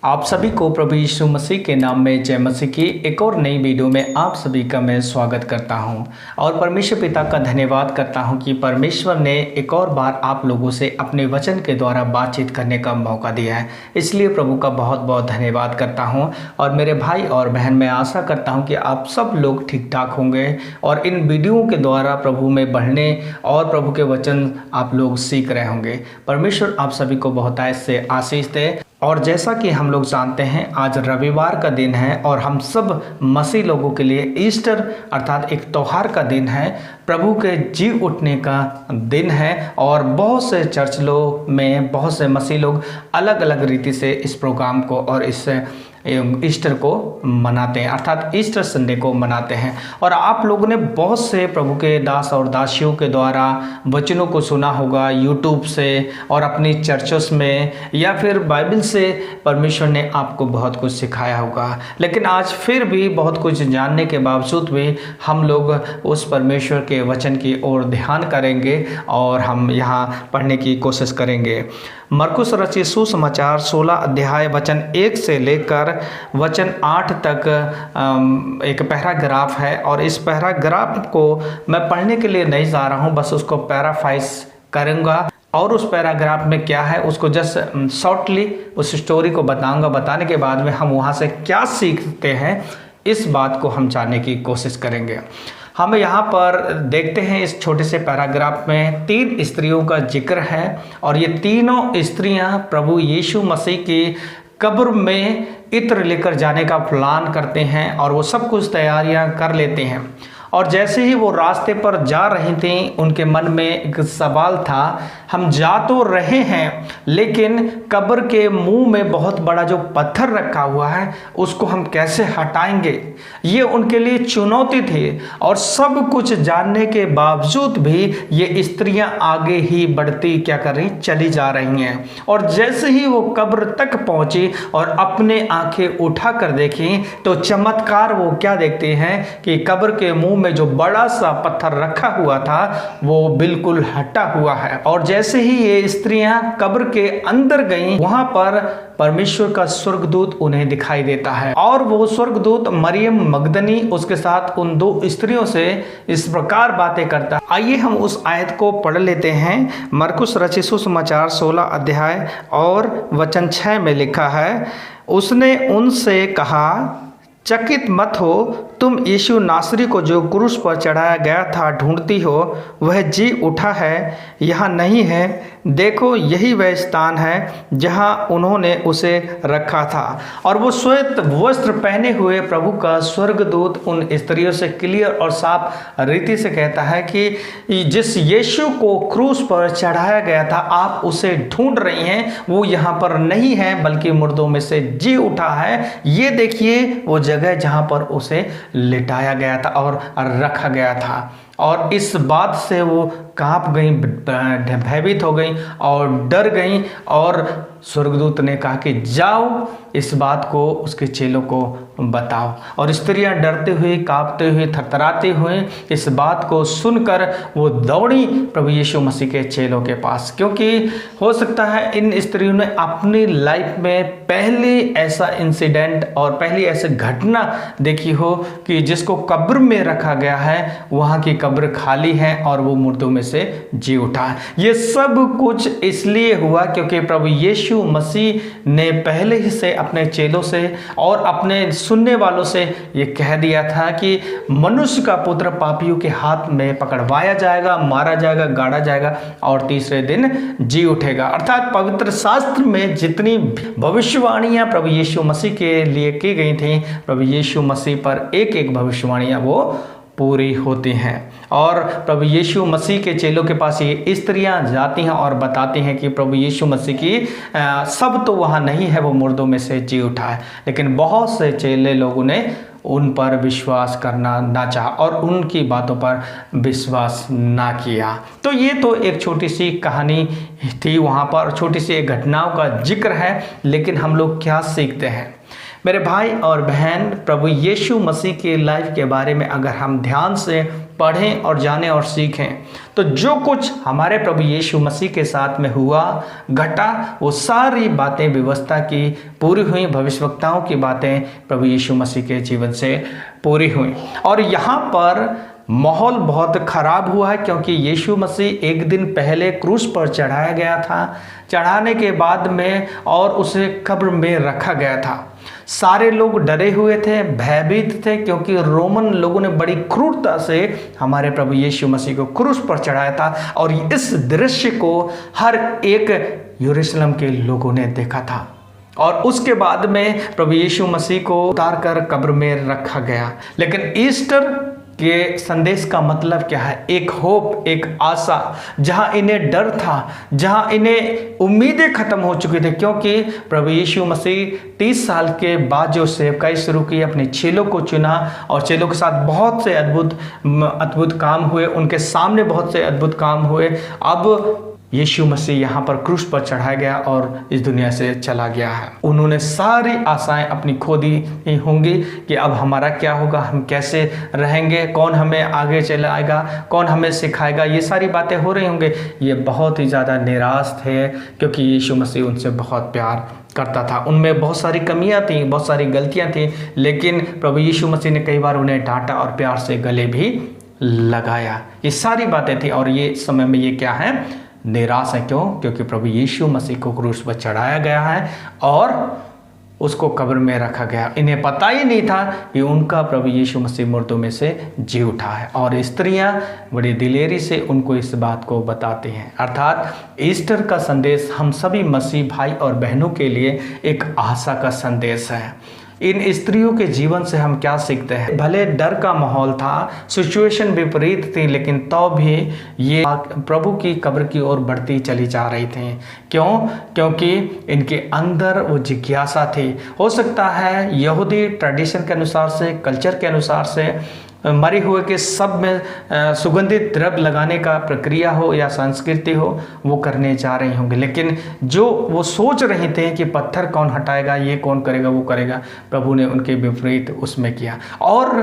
आप सभी को प्रभु यीशु मसीह के नाम में जय मसीह की एक और नई वीडियो में आप सभी का मैं स्वागत करता हूं और परमेश्वर पिता का धन्यवाद करता हूं कि परमेश्वर ने एक और बार आप लोगों से अपने वचन के द्वारा बातचीत करने का मौका दिया है। इसलिए प्रभु का बहुत बहुत धन्यवाद करता हूं। और मेरे भाई और बहन, मैं आशा करता हूं कि आप सब लोग ठीक ठाक होंगे और इन वीडियो के द्वारा प्रभु में बढ़ने और प्रभु के वचन आप लोग सीख रहे होंगे। परमेश्वर आप सभी को बहुतायत से आशीष दे। और जैसा कि हम लोग जानते हैं, आज रविवार का दिन है और हम सब मसीह लोगों के लिए ईस्टर अर्थात एक त्यौहार का दिन है, प्रभु के जी उठने का दिन है। और बहुत से चर्च लोग में बहुत से मसीह लोग अलग अलग रीति से इस प्रोग्राम को और इस ईस्टर को मनाते हैं, अर्थात ईस्टर संडे को मनाते हैं। और आप लोगों ने बहुत से प्रभु के दास और दासियों के द्वारा वचनों को सुना होगा यूट्यूब से और अपनी चर्चों में, या फिर बाइबल से परमेश्वर ने आपको बहुत कुछ सिखाया होगा। लेकिन आज फिर भी बहुत कुछ जानने के बावजूद भी हम लोग उस परमेश्वर के वचन की ओर ध्यान करेंगे और हम यहाँ पढ़ने की कोशिश करेंगे। मरकुस रचित सुसमाचार 16 अध्याय वचन 1 से लेकर वचन 8 तक एक पैराग्राफ है और इस पैराग्राफ को मैं पढ़ने के लिए नहीं जा रहा हूँ, बस उसको पैराफ्राइज करूँगा और उस पैराग्राफ में क्या है उसको जस्ट शॉर्टली उस स्टोरी को बताऊँगा। बताने के बाद में हम वहाँ से क्या सीखते हैं, इस बात को हम जानने की कोशिश करेंगे। हम यहाँ पर देखते हैं इस छोटे से पैराग्राफ में 3 स्त्रियों का जिक्र है और ये तीनों स्त्रियाँ प्रभु यीशु मसीह की कब्र में इत्र लेकर जाने का प्लान करते हैं और वो सब कुछ तैयारियां कर लेते हैं। और जैसे ही वो रास्ते पर जा रही थी, उनके मन में एक सवाल था, हम जा तो रहे हैं लेकिन कब्र के मुंह में बहुत बड़ा जो पत्थर रखा हुआ है उसको हम कैसे हटाएंगे। ये उनके लिए चुनौती थी और सब कुछ जानने के बावजूद भी ये स्त्रियां आगे ही बढ़ती क्या कर रही चली जा रही हैं। और जैसे ही वो कब्र तक पहुंची और अपने आंखें उठा कर देखी तो चमत्कार वो क्या देखते हैं कि कब्र के मुंह में जो बड़ा सा पत्थर रखा हुआ था वो बिल्कुल हटा हुआ है। और जैसे ही ये स्त्रियां कब्र के अंदर गईं, वहां पर परमेश्वर का स्वर्गदूत उन्हें दिखाई देता है और वो स्वर्गदूत मरियम मगदनी उसके साथ उन 2 स्त्रियों से इस प्रकार बातें करता है। आइए हम उस आयत को पढ़ लेते हैं। मरकुस रचित सुसमाचार 16 अध्याय और वचन 6 में लिखा है, उसने उनसे कहा, चकित मत हो, तुम यीशु नासरी को जो क्रूस पर चढ़ाया गया था ढूंढती हो, वह जी उठा है, यहाँ नहीं है। देखो, यही वह स्थान है जहाँ उन्होंने उसे रखा था। और वो श्वेत वस्त्र पहने हुए प्रभु का स्वर्गदूत उन स्त्रियों से क्लियर और साफ रीति से कहता है कि जिस यीशु को क्रूस पर चढ़ाया गया था आप उसे ढूंढ रही हैं, वो यहाँ पर नहीं है बल्कि मुर्दों में से जी उठा है। ये देखिए वो जगह जहाँ पर उसे लिटाया गया था और रखा गया था। और इस बात से वो कांप गई, भयभीत हो गई और डर गई। और स्वर्गदूत ने कहा कि जाओ इस बात को उसके चेलों को बताओ। और स्त्रियां डरते हुए, कांपते हुए, थरथराते हुए इस बात को सुनकर वो दौड़ी प्रभु यीशु मसीह के चेलों के पास, क्योंकि हो सकता है इन स्त्रियों ने अपनी लाइफ में पहले ऐसा इंसिडेंट और पहली ऐसी घटना देखी हो कि जिसको कब्र में रखा गया है, वहाँ की कब्र खाली है और वो मुर्दों में से जी उठा है। ये सब कुछ इसलिए हुआ क्योंकि प्रभु यीशु मसीह ने पहले ही से अपने चेलों से और अपने सुनने वालों से ये कह दिया था कि मनुष्य का पुत्र पापियों के हाथ में पकड़वाया जाएगा, मारा जाएगा, गाड़ा जाएगा और तीसरे दिन जी उठेगा। अर्थात पवित्र शास्त्र में जितनी भविष्यवाणियां प्रभु यीशु मसीह के लिए की गई थी, प्रभु यीशु मसीह पर एक एक भविष्यवाणियां वो पूरी होती हैं। और प्रभु यीशु मसीह के चेलों के पास ये स्त्रियां जाती हैं और बताती हैं कि प्रभु यीशु मसीह की सब तो वहाँ नहीं है, वो मुर्दों में से जी उठा है। लेकिन बहुत से चेले लोगों ने उन पर विश्वास करना ना चाहा और उनकी बातों पर विश्वास ना किया। तो ये तो एक छोटी सी कहानी थी, वहाँ पर छोटी सी एक घटनाओं का जिक्र है। लेकिन हम लोग क्या सीखते हैं मेरे भाई और बहन, प्रभु यीशु मसीह की लाइफ के बारे में अगर हम ध्यान से पढ़ें और जानें और सीखें। तो जो कुछ हमारे प्रभु यीशु मसीह के साथ में हुआ घटा, वो सारी बातें व्यवस्था की पूरी हुई, भविष्यवक्ताओं की बातें प्रभु यीशु मसीह के जीवन से पूरी हुई। और यहाँ पर माहौल बहुत ख़राब हुआ है, क्योंकि यीशु मसीह एक दिन पहले क्रूस पर चढ़ाया गया था। चढ़ाने के बाद में और उसे कब्र में रखा गया था। सारे लोग डरे हुए थे, भयभीत थे, क्योंकि रोमन लोगों ने बड़ी क्रूरता से हमारे प्रभु यीशु मसीह को क्रूस पर चढ़ाया था। और इस दृश्य को हर एक यरूशलेम के लोगों ने देखा था। और उसके बाद में प्रभु यीशु मसीह को उतार कर कब्र में रखा गया। लेकिन ईस्टर के संदेश का मतलब क्या है? एक होप, एक आशा। जहां इन्हें डर था, जहां इन्हें उम्मीदें खत्म हो चुकी थी, क्योंकि प्रभु यीशु मसीह 30 साल के बाद जो सेवकाई शुरू की, अपने चेलों को चुना और चेलों के साथ बहुत से अद्भुत काम हुए, उनके सामने बहुत से अद्भुत काम हुए। अब यीशु मसीह यहाँ पर क्रूस पर चढ़ाया गया और इस दुनिया से चला गया है। उन्होंने सारी आशाएं अपनी खो दी होंगी कि अब हमारा क्या होगा, हम कैसे रहेंगे, कौन हमें आगे चलाएगा, कौन हमें सिखाएगा, ये सारी बातें हो रही होंगी। ये बहुत ही ज़्यादा निराश थे, क्योंकि यीशु मसीह उनसे बहुत प्यार करता था। उनमें बहुत सारी कमियां थीं, बहुत सारी गलतियां थीं, लेकिन प्रभु यीशु मसीह ने कई बार उन्हें डांटा और प्यार से गले भी लगाया। ये सारी बातें थी। और ये समय में ये क्या है? निराश है। क्यों? क्योंकि प्रभु यीशु मसीह को क्रूस पर चढ़ाया गया है और उसको कब्र में रखा गया। इन्हें पता ही नहीं था कि उनका प्रभु यीशु मसीह मुर्दों में से जी उठा है। और स्त्रियां बड़ी दिलेरी से उनको इस बात को बताती हैं। अर्थात ईस्टर का संदेश हम सभी मसीह भाई और बहनों के लिए एक आशा का संदेश है। इन स्त्रियों के जीवन से हम क्या सीखते हैं? भले डर का माहौल था, सिचुएशन विपरीत थी, लेकिन तो भी ये प्रभु की कब्र की ओर बढ़ती चली जा रही थी। क्यों? क्योंकि इनके अंदर वो जिज्ञासा थी। हो सकता है यहूदी ट्रेडिशन के अनुसार से, कल्चर के अनुसार से मरे हुए के सब में सुगंधित द्रव्य लगाने का प्रक्रिया हो या संस्कृति हो, वो करने जा रही होंगे। लेकिन जो वो सोच रहे थे कि पत्थर कौन हटाएगा, ये कौन करेगा, वो करेगा, प्रभु ने उनके विपरीत उसमें किया। और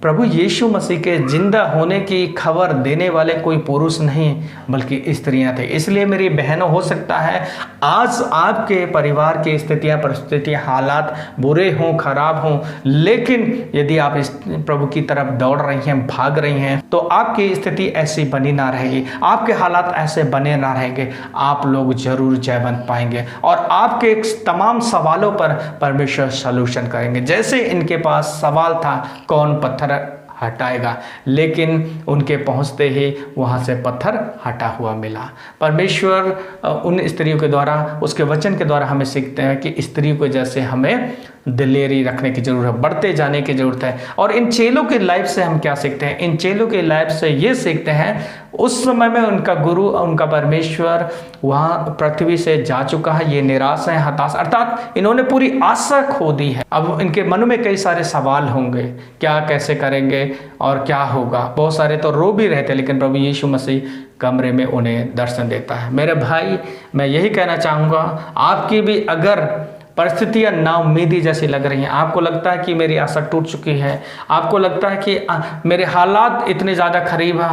प्रभु यीशु मसीह के जिंदा होने की खबर देने वाले कोई पुरुष नहीं, बल्कि स्त्रियां थे। इसलिए मेरी बहनों, हो सकता है आज आपके परिवार की स्थितियां, परिस्थितियां, हालात बुरे हों, खराब हों, लेकिन यदि आप इस प्रभु की तरफ दौड़ रही हैं, भाग रही हैं, तो आपकी स्थिति ऐसी बनी ना रहेगी, आपके हालात ऐसे बने ना रहेंगे। आप लोग जरूर जयवंत पाएंगे और आपके तमाम सवालों पर परमेश्वर सलूशन करेंगे। जैसे इनके पास सवाल था, कौन पत्थर हटाएगा, लेकिन उनके पहुंचते ही वहां से पत्थर हटा हुआ मिला। परमेश्वर उन स्त्रियों के द्वारा, उसके वचन के द्वारा हमें सीखते हैं कि स्त्रियों को जैसे हमें दिलेरी रखने की जरूरत है, बढ़ते जाने की जरूरत है। और इन चेलों की लाइफ से हम क्या सीखते हैं? इन चेलों की लाइफ से ये सीखते हैं, उस समय में उनका गुरु, उनका परमेश्वर वहाँ पृथ्वी से जा चुका है। ये निराश है, हताश, अर्थात इन्होंने पूरी आशा खो दी है। अब इनके मन में कई सारे सवाल होंगे, क्या कैसे करेंगे और क्या होगा। बहुत सारे तो रो भी रहते, लेकिन प्रभु यीशु मसीह कमरे में उन्हें दर्शन देता है। मेरे भाई, मैं यही कहना चाहूँगा, आपकी भी अगर परिस्थितियाँ नाउम्मीदी जैसी लग रही हैं, आपको लगता है कि मेरी आशा टूट चुकी है, आपको लगता है कि मेरे हालात इतने ज़्यादा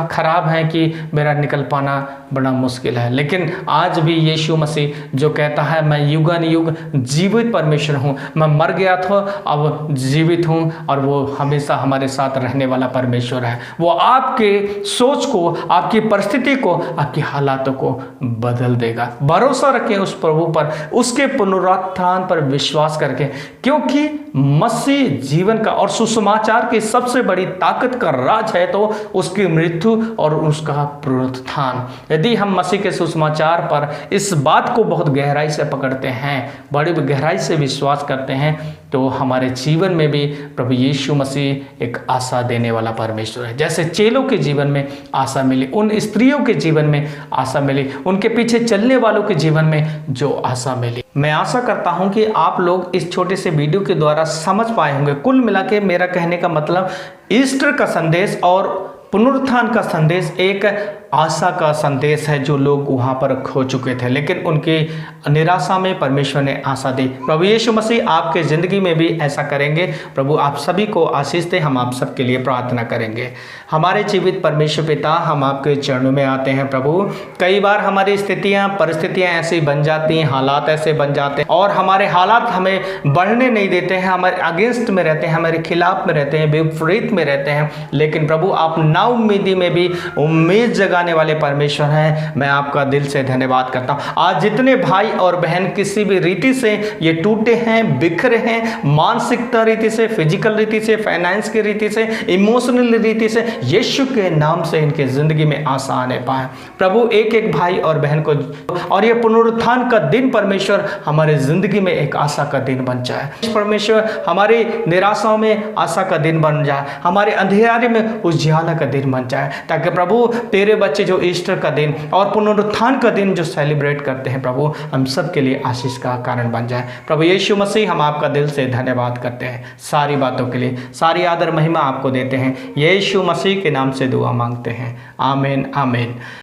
खराब हैं कि मेरा निकल पाना बड़ा मुश्किल है, लेकिन आज भी यीशु मसीह जो कहता है, मैं युगान युग जीवित परमेश्वर हूँ, मैं मर गया था अब जीवित हूँ, और वो हमेशा हमारे साथ रहने वाला परमेश्वर है। वो आपके सोच को, आपकी परिस्थिति को, आपकी हालातों को बदल देगा। भरोसा रखें उस प्रभु पर, उसके पुनरुत्थान पर विश्वास करके, क्योंकि मसीह जीवन का और सुसमाचार की सबसे बड़ी ताकत का राज है, तो उसकी मृत्यु और उसका पुनरुत्थान। यदि हम मसीह के सुसमाचार पर इस बात को बहुत गहराई से पकड़ते हैं, बड़ी गहराई से विश्वास करते हैं, तो हमारे जीवन में भी प्रभु यीशु मसीह एक आशा देने वाला परमेश्वर है। जैसे चेलों के जीवन में आशा मिली, उन स्त्रियों के जीवन में आशा मिली, उनके पीछे चलने वालों के जीवन में जो आशा मिली। मैं आशा करता हूं कि आप लोग इस छोटे से वीडियो के द्वारा समझ पाए होंगे। कुल मिला के मेरा कहने का मतलब, ईस्टर का संदेश और पुनरुत्थान का संदेश एक आशा का संदेश है जो लोग वहाँ पर खो चुके थे, लेकिन उनकी निराशा में परमेश्वर ने आशा दी। प्रभु यीशु मसीह आपके ज़िंदगी में भी ऐसा करेंगे। प्रभु आप सभी को आशीष दे। हम आप सबके लिए प्रार्थना करेंगे। हमारे जीवित परमेश्वर पिता, हम आपके चरणों में आते हैं प्रभु। कई बार हमारी स्थितियाँ परिस्थितियाँ ऐसी बन जाती हैं, हालात ऐसे बन जाते हैं और हमारे हालात हमें बढ़ने नहीं देते हैं, हमारे अगेंस्ट में रहते हैं, हमारे खिलाफ में रहते हैं, विपरीत में रहते हैं। लेकिन प्रभु आप नाउम्मीदी में भी उम्मीद जगाने वाले परमेश्वर हैं। मैं आपका दिल से धन्यवाद करता हूँ। आज जितने भाई और बहन किसी भी रीति से ये टूटे हैं, बिखरे हैं, मानसिकता रीति से, फिजिकल रीति से, फाइनेंस की रीति से, इमोशनल रीति से, यीशु के नाम से इनके जिंदगी में आशा आने पाए प्रभु। एक एक भाई और बहन को, और ये पुनरुत्थान का दिन परमेश्वर हमारे जिंदगी में एक आशा का दिन बन जाए। परमेश्वर हमारी निराशाओं में आशा का दिन बन जाए, हमारे अंधेरे में उजियाला का दिन बन जाए, ताकि प्रभु तेरे बच्चे जो ईस्टर का दिन और पुनरुत्थान का दिन जो सेलिब्रेट करते हैं प्रभु, हम सब के लिए आशीष का कारण बन जाए। प्रभु यीशु मसीह, हम आपका दिल से धन्यवाद करते हैं। सारी बातों के लिए सारी आदर महिमा आपको देते हैं। यीशु मसीह के नाम से दुआ मांगते हैं। आमीन आमीन।